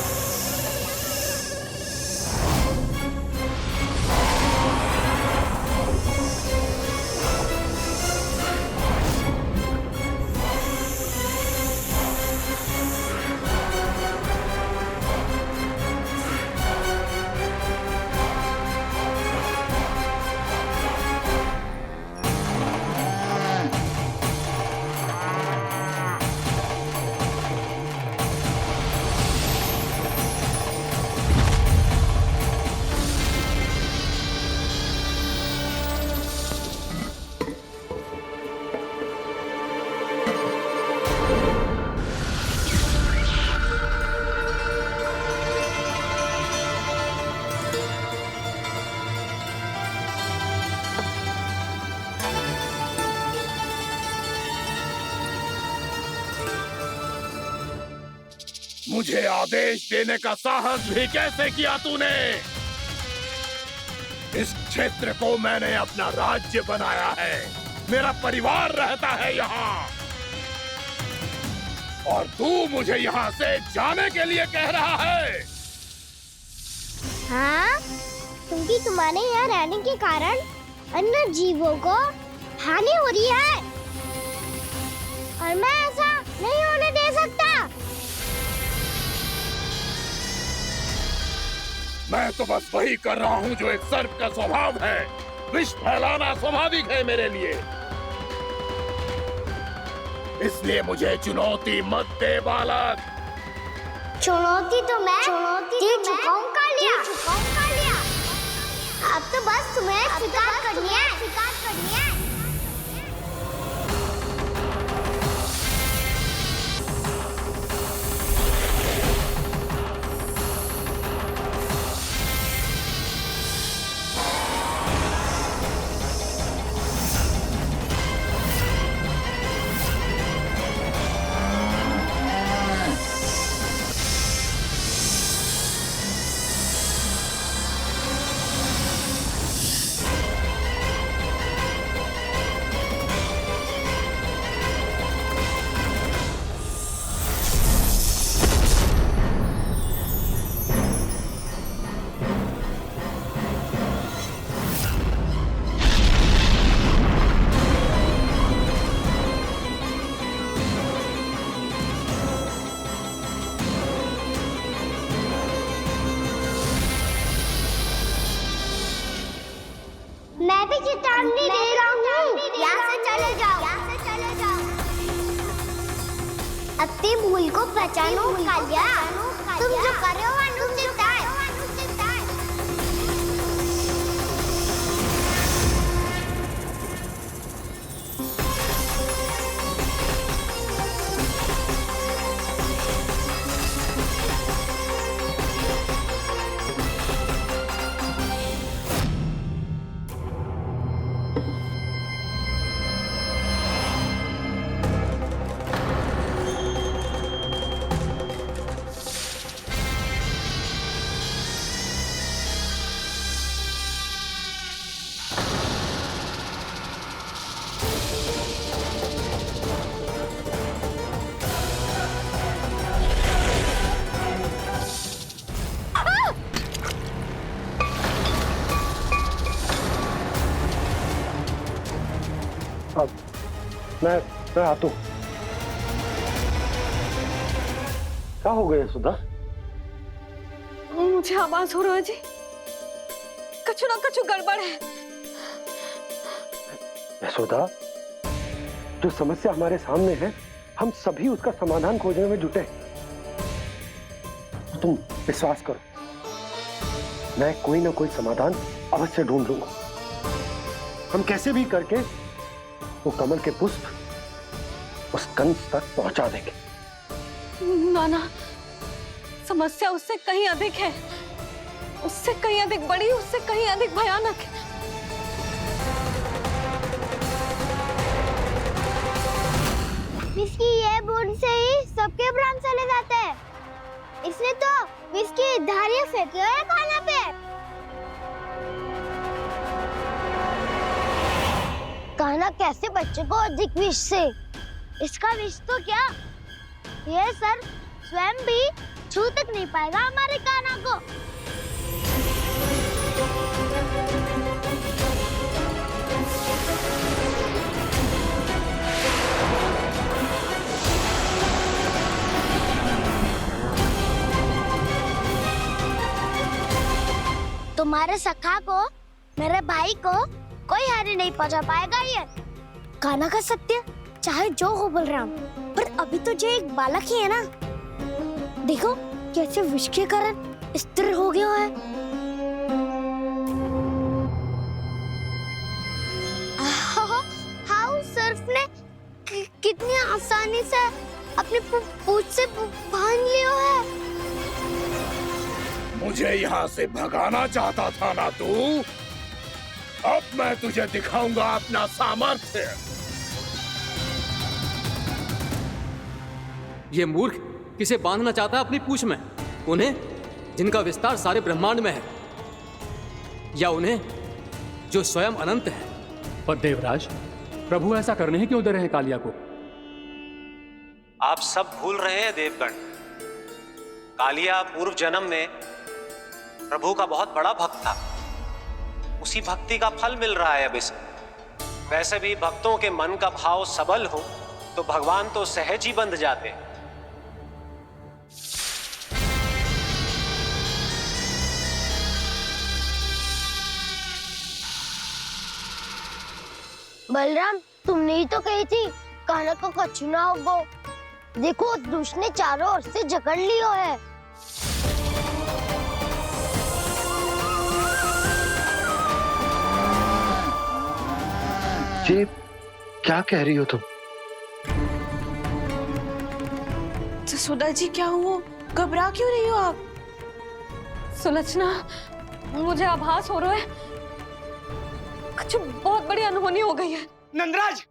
मुझे आदेश देने का साहस भी कैसे किया तूने? इस क्षेत्र को मैंने अपना राज्य बनाया है। मेरा परिवार रहता है यहाँ, और तू मुझे यहाँ से जाने के लिए कह रहा है? हाँ, क्योंकि तुम्हारे यहाँ रहने के कारण अन्य जीवों को हानि हो रही है, और मैं ऐसा नहीं होने दे सकता। मैं तो बस वही कर रहा हूँ जो एक सर्प का स्वभाव है। विष फैलाना स्वाभाविक है मेरे लिए, इसलिए मुझे चुनौती मत दे बालक। चुनौती तो मैं दे चुका हूँ कालिया। अब तो बस तुम्हें शिकार करनी है। मैं भी चेतावनी दे रहा हूँ, यहाँ से चले जाओ। अपनी भूल को पहचानो कालिया। तुम जो कर रहे हो अनुचित है। अब मैं आता हूँ। क्या हो गया सुधा? मुझे आवाज हो रहा है जी, कछु ना कछु गड़बड़ है। यशोदा, जो समस्या हमारे सामने है, हम सभी उसका समाधान खोजने में जुटे। तुम विश्वास करो, मैं कोई ना कोई समाधान अवश्य ढूंढ लूंगा। हम कैसे भी करके वो कमल के पुष्प उस कंस तक पहुंचा देंगे। नाना, समस्या उससे कहीं अधिक है, उससे कहीं अधिक बड़ी, उससे कहीं अधिक भयानक है। विस्की ये बूंद से ही सबके प्राण चले जाते हैं। इसने तो विस्की धारियां फेंकी है खाना पे। कान्हा कैसे बच्चे को अधिक विष से? इसका विष तो क्या, ये सर स्वयं भी छू तक नहीं पाएगा हमारे कान्हा को। तुम्हारे सखा को, मेरे भाई को कोई हानि नहीं पहुंचा पाएगा। ये कान्हा का सत्य चाहे जो हो बलराम, पर अभी तो जो एक बालक ही है ना। देखो कैसे विष के कारण स्थिर हो गया है। हाउ सर्फ ने कितनी आसानी से अपनी पूंछ से बांध लिया है। मुझे यहाँ से भगाना चाहता था ना तू? अब मैं तुझे दिखाऊंगा अपना सामर्थ्य। ये मूर्ख किसे बांधना चाहता है अपनी पूंछ में? उन्हें जिनका विस्तार सारे ब्रह्मांड में है, या उन्हें जो स्वयं अनंत है? पर देवराज, प्रभु ऐसा करने ही क्यों दे रहे हैं कालिया को? आप सब भूल रहे हैं देवगण, कालिया पूर्व जन्म में प्रभु का बहुत बड़ा भक्त था। उसी भक्ति का फल मिल रहा है अब इसे। वैसे भी भक्तों के मन का भाव सबल हो तो भगवान तो सहज ही बंध जाते हैं। बलराम, तुमने ही तो कही थी कान्हा को कछु ना होगो। देखो उस दुष्ट ने चारों ओर से जकड़ लियो है। ये क्या कह रही हो तुम? जसोदा जी, क्या हुआ? घबरा क्यों रही हो आप? सुलक्षणा, मुझे आभास हो रहा है कुछ बहुत बड़ी अनहोनी हो गई है। नंदराज,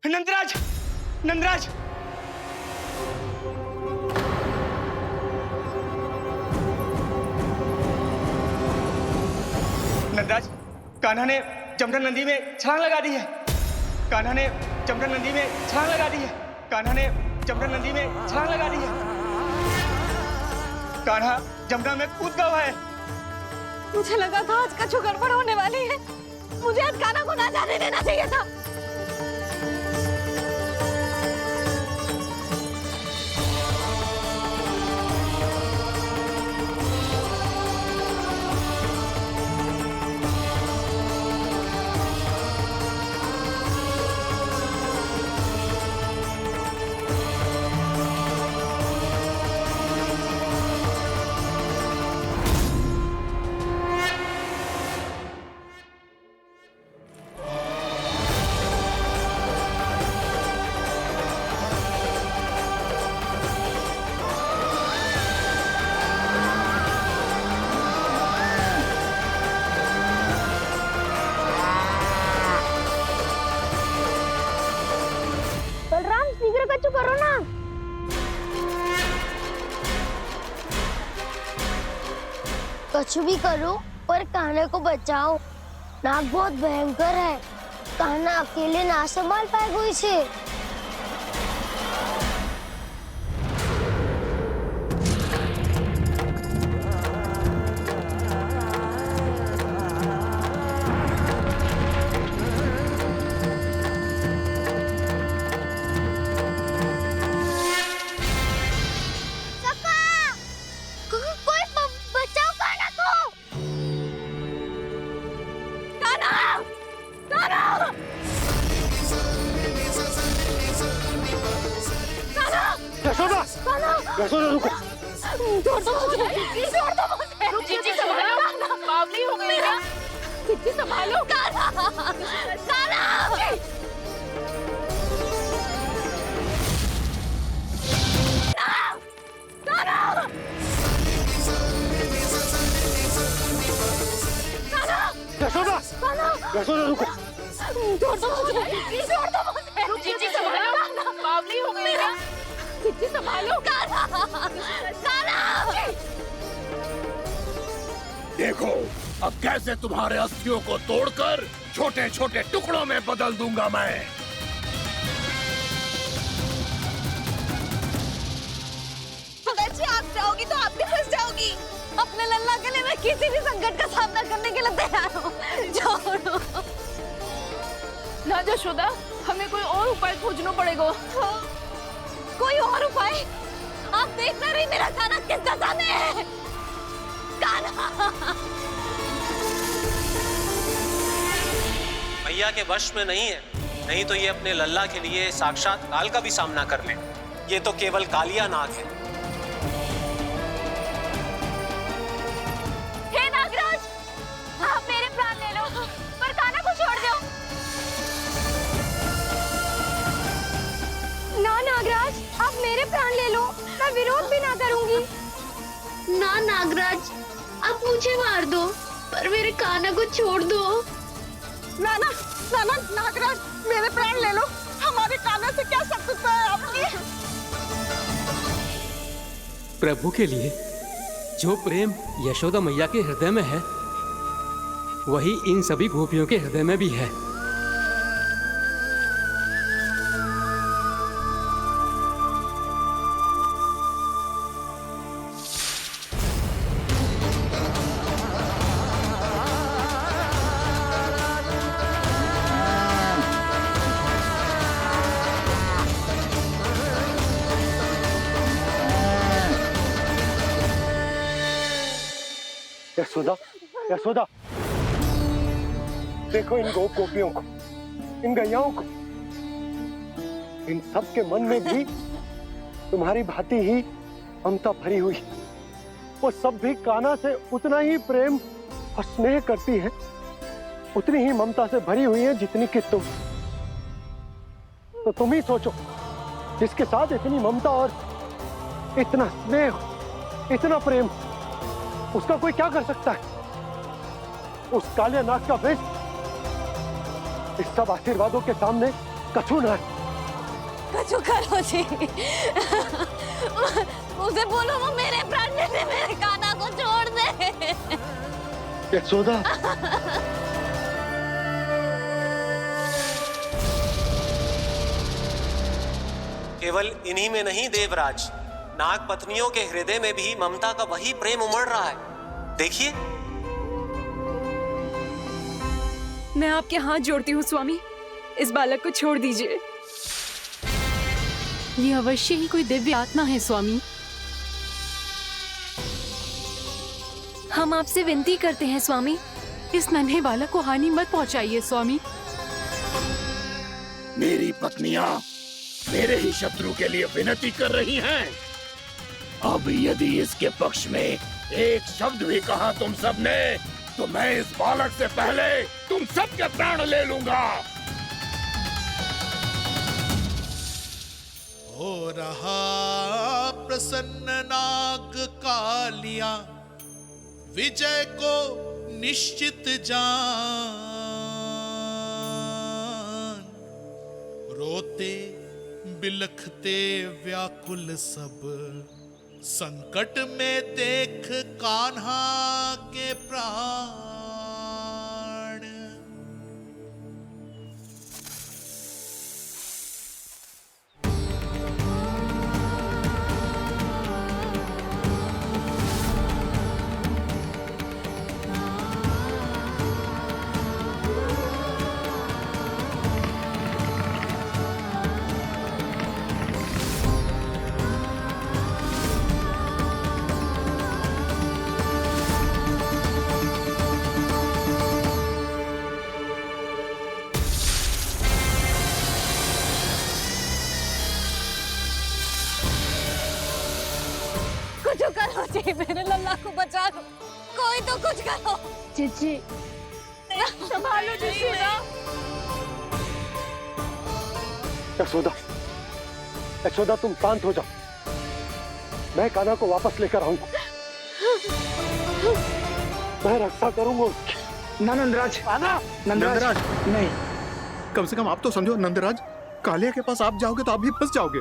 नंदराज, नंदराज! नंदराज, कान्हा ने जमुना नदी में छलांग लगा दी है। कान्हा ने जमुना नदी में छलांग लगा दी है। कान्हा ने जमुना नदी में छलांग लगा दी है। कान्हा जमुना में कूद गया है। मुझे लगा था आज कछु गड़बड़ होने वाली है। मुझे आज कान्हा को ना जाने देना चाहिए था। कछु करो ना। कछु भी करो पर कान्हा को बचाओ। नाग बहुत भयंकर है, कान्हा अकेले ना संभाल पाएगा इसे। यशोदा, यशोदा रुको। छोड़ दो मुझे, छोड़ दो मुझे। जीजी संभालो, बावली हो गई क्या? जीजी संभालो। कान्हा, कान्हा। यशोदा, यशोदा रुको। छोड़ दो मुझे, छोड़ दो मुझे। जीजी संभालो, बावली हो गई क्या? जीजी संभालो। कान्हा, कान्हा। देखो अब कैसे तुम्हारे अस्थियों को तोड़कर छोटे छोटे टुकड़ों में बदल दूंगा मैं। अगर जी आप जाओगी तो आप भी फंस जाओगी। अपने लल्ला के लिए मैं किसी भी संकट का सामना करने के लिए तैयार हूँ। छोड़ो। ना यशोदा, हमें कोई और उपाय खोजना पड़ेगा। कोई और उपाय? आप देख ना रही मेरा कान्हा किस दशा में है। कान्हा। मैया के वश में नहीं है, नहीं तो ये अपने लल्ला के लिए साक्षात काल का भी सामना कर ले। ये तो केवल कालिया नाग है। हे नागराज, आप मेरे प्राण ले लो, पर कान्हा को छोड़ दो। ना नागराज, आप मेरे प्राण ले लो, मैं विरोध भी ना करूंगी। ना नागराज, आप मुझे मार दो, पर मेरे कान्हा को छोड़ दो। ना ना ना ना नागराज, मेरे प्राण ले लो, हमारे कान्हा से क्या शत्रुता है आपकी? प्रभु के लिए जो प्रेम यशोदा मैया के हृदय में है, वही इन सभी गोपियों के हृदय में भी है। यशोदा, यशोदा, देखो इन गोपियों को, इन गैयाओं को। इन सब के मन में भी तुम्हारी भांति ही ममता भरी हुई। वो सब भी कान्हा से उतना ही प्रेम और स्नेह करती हैं, उतनी ही ममता से भरी हुई हैं जितनी कि तुम। तो तुम ही सोचो, जिसके साथ इतनी ममता और इतना स्नेह, इतना प्रेम, उसका कोई क्या कर सकता है? उस कालिया नाग का विष इस सब आशीर्वादों के सामने कछु न है। कछु करो जी। उसे बोलो वो मेरे प्राण ले दे, मेरे कान्हा को छोड़ दे। यशोदा, केवल इन्हीं में नहीं देवराज, नाग पत्नियों के हृदय में भी ममता का वही प्रेम उमड़ रहा है। देखिए। मैं आपके हाथ जोड़ती हूँ स्वामी, इस बालक को छोड़ दीजिए। ये अवश्य ही कोई दिव्य आत्मा है स्वामी। हम आपसे विनती करते हैं स्वामी, इस नन्हे बालक को हानि मत पहुंचाइए स्वामी। मेरी पत्नियां मेरे ही शत्रु के लिए विनती कर रही हैं। अब यदि इसके पक्ष में एक शब्द भी कहा तुम सबने, तो मैं इस बालक से पहले तुम सबके प्राण ले लूंगा। हो रहा प्रसन्न नाग कालिया, विजय को निश्चित जान। रोते बिलखते व्याकुल सब, संकट में देख कान्हा के प्राण। मेरे लल्ला को बचा लो, कोई तो कुछ करो। जीजी संभालो जसूदा। यशोदा, यशोदा तुम शांत हो जाओ, मैं कान्हा को वापस लेकर आऊंगा, मैं रक्षा करूंगा उसकी। ना नंदराज, नंदराज नहीं, कम से कम आप तो समझो नंदराज, कालिया के पास आप जाओगे तो आप भी फंस जाओगे।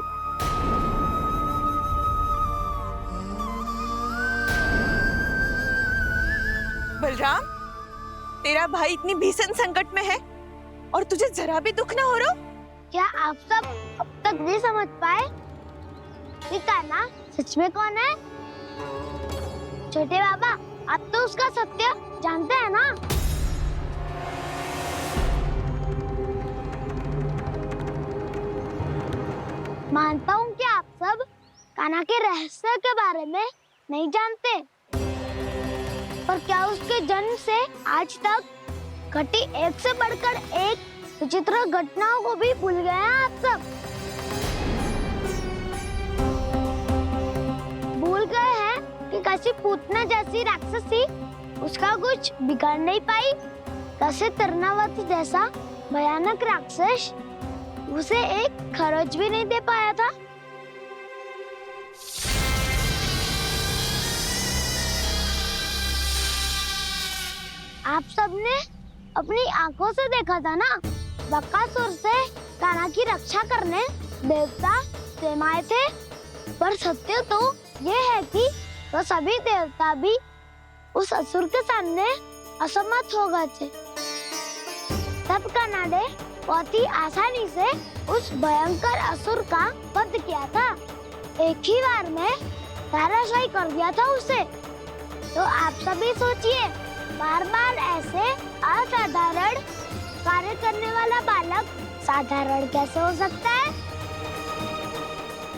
बलराम, तेरा भाई इतनी भीषण संकट में है और तुझे जरा भी दुख ना हो रहा? क्या आप सब अब तक नहीं समझ पाए कि कान्हा सच में कौन है? छोटे बाबा, आप तो उसका सत्य जानते हैं ना? मानता हूँ कि आप सब कान्हा के रहस्य के बारे में नहीं जानते, पर क्या उसके जन्म से आज तक घटी एक से बढ़कर एक विचित्र घटनाओं को भी भूल गए हैं आप सब? भूल गए हैं कि कैसी पूतना जैसी राक्षसी उसका कुछ बिगाड़ नहीं पाई, कैसे तरनावती जैसा भयानक राक्षस उसे एक खरोच भी नहीं दे पाया था। आप सबने अपनी आंखों से देखा था ना, बकासुर से कान्हा की रक्षा करने देवता स्वयं आए थे, पर सत्य तो ये है कि वो सभी देवता भी उस असुर के सामने असमर्थ हो गए थे। तब कान्हा ने बहुत ही आसानी से उस भयंकर असुर का वध किया था, एक ही बार में धराशायी कर दिया था उसे। तो आप सभी सोचिए, बार बार ऐसे असाधारण कार्य करने वाला बालक साधारण कैसे हो सकता है?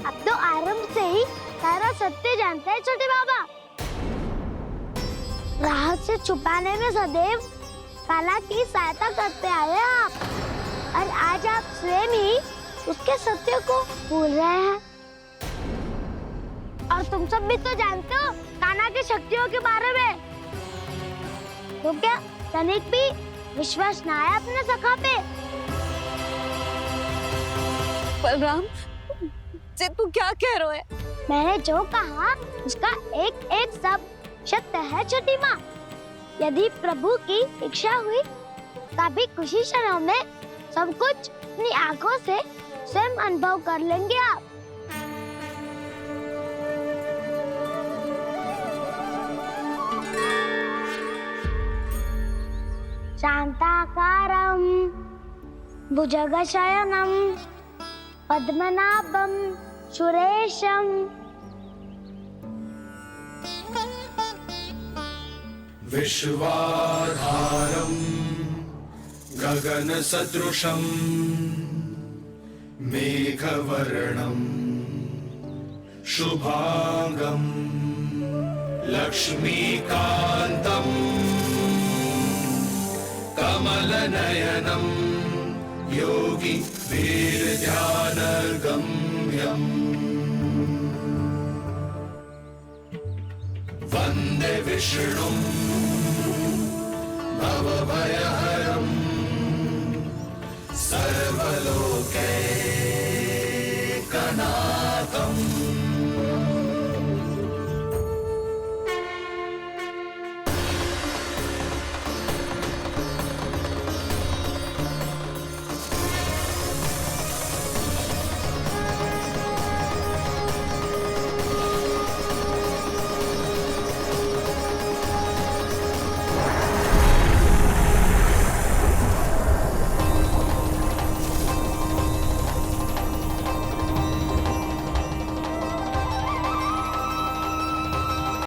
अब तो आरंभ से ही सारा सत्य जानते हैं छोटे बाबा। रहस्य छुपाने में सदैव काला की सहायता करते आए आप, और आज आप स्वयं ही उसके सत्य को भूल रहे हैं। और तुम सब भी तो जानते हो कान्हा की शक्तियों के बारे में, तो क्या तनिक भी विश्वास ना है अपने सखा पे? बलराम, जे तू क्या कह रहा है? मैंने जो कहा उसका एक एक शब्द सत्य है छोटी माँ। यदि प्रभु की इच्छा हुई तभी कुछ ही क्षणों में सब कुछ अपनी आंखों से स्वयं अनुभव कर लेंगे आप। शांताकारं भुजगशयनं पद्मनाभं सुरेशं विश्वाधारं गगनसदृशं मेघवर्णं शुभांगं लक्ष्मीकान्तं कमलनयनं योगी वीरध्यानगम्यम् वन्दे विष्णुं भवभयहरं सर्वलोकैकनाथम्।